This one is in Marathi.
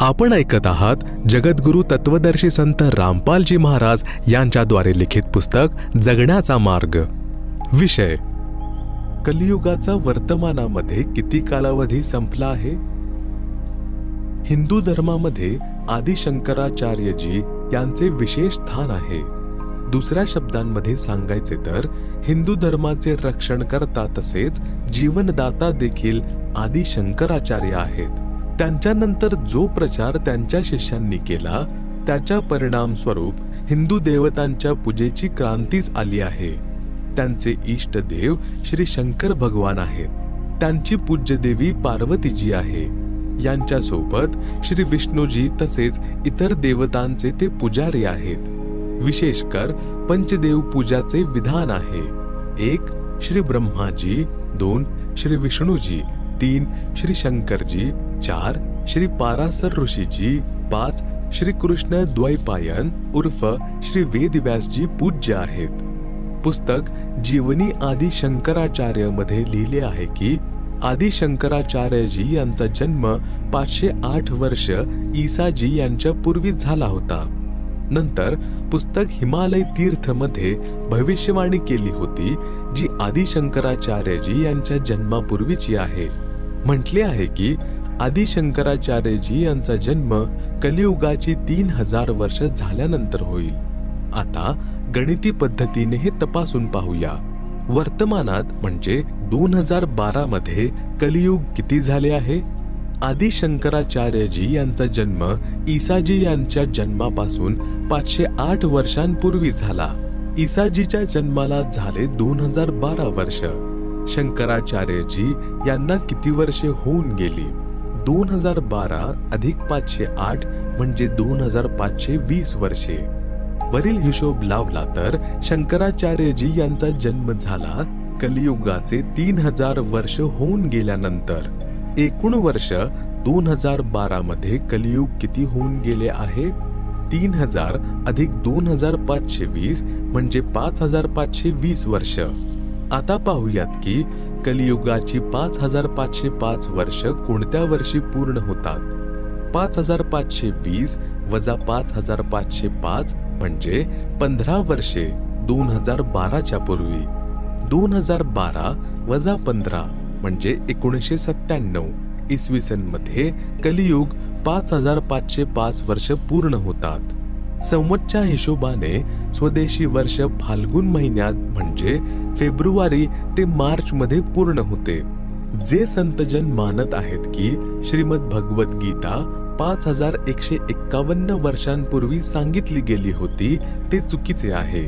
आपण ऐकत आहात जगद्गुरु तत्वदर्शी संत रामपालजी महाराज यांच्याद्वारे लिखित पुस्तक जगण्याचा मार्ग। विषय कलियुगाचा वर्तमानामध्ये किती कालावधी संपला आहे। हिंदू धर्मामध्ये आदि शंकराचार्यजी यांचे विशेष स्थान आहे। दुसऱ्या शब्दांमध्ये सांगायचे तर हिंदू धर्माचे रक्षणकर्ता तसेच जीवनदाता देखील आदि शंकराचार्य आहेत। त्यांच्यानंतर जो प्रचार त्यांच्या शिष्यांनी केला त्याच्या परिणाम स्वरूप हिंदू देवतांच्या पूजेची क्रांतीच आली आहे। त्यांचे इष्ट देव श्री शंकर भगवान आहेत। त्यांची पूज्य देवी पार्वतीजी आहे। यांच्या सोबत श्री विष्णूजी तसेच इतर देवतांचे ते पुजारी आहेत। विशेषकर पंचदेव पूजाचे विधान आहे। 1 श्री ब्रह्माजी, 2 श्री विष्णूजी, 3 श्री शंकरजी, 4 श्री पारासर ऋषीजी, 5 श्री कृष्ण द्वैपायन उर्फ श्री वेदव्यासजी पूज्य आहेत। पुस्तक जीवनी आदि शंकराचार्य मध्ये लिहिले आहे की आदि शंकराचार्यजी यांचा जन्म 508 वर्ष ईसाजी यांच्या पूर्वी झाला होता। नंतर पुस्तक हिमालय तीर्थ मध्ये भविष्यवाणी केली होती जी आदि शंकराचार्यजी यांच्या जन्मापूर्वीची आहे। म्हटले आहे की आदि शंकराचार्यजी यांचा जन्म कलियुगाची 3000 वर्ष झाल्यानंतर होईल। आता गणिती पद्धतीने हे तपासून पाहूया। वर्तमानात म्हणजे 2012 मध्ये कलियुग किती झाले आहे। आदि शंकराचार्यजी यांचा जन्म ईसाजी यांच्या जन्मापासून 508 वर्षांपूर्वी झाला। ईसाजीच्या जन्माला झाले 2012 वर्ष। शंकराचार्यजी यांना किती वर्षे होऊन गेली। 2012 अधिक 508 म्हणजे 2520 वर्षे। वरील हिशोब लावला तर शंकराचार्यजी यांचा जन्म झाला कलियुगाचे 3000 वर्ष होऊन गेल्यानंतर। एकूण वर्ष 2012 मध्ये कलियुग किती होऊन गेले आहे। 3000 अधिक 2520 म्हणजे 5520 वर्ष। आता पाहूयात की कलियुगाची 5505 वर्ष कोणत्या वर्षी पूर्ण होतात। 5520 वजा 5505 म्हणजे 15 वर्षे 2012 च्या पूर्वी। 2012 वजा 15 म्हणजे 1997 इसवी सन मध्ये कलियुग 5505 वर्ष पूर्ण होतात। संवतच्या हिशोबाने स्वदेशी वर्ष फाल्गुन महिन्यात म्हणजे फेब्रुवारी ते मार्च मध्ये पूर्ण होते। जे संतजन मानत आहेत की श्रीमद भगवत गीता 5151 वर्षांपूर्वी सांगितली गेली होती ते चुकीचे आहे।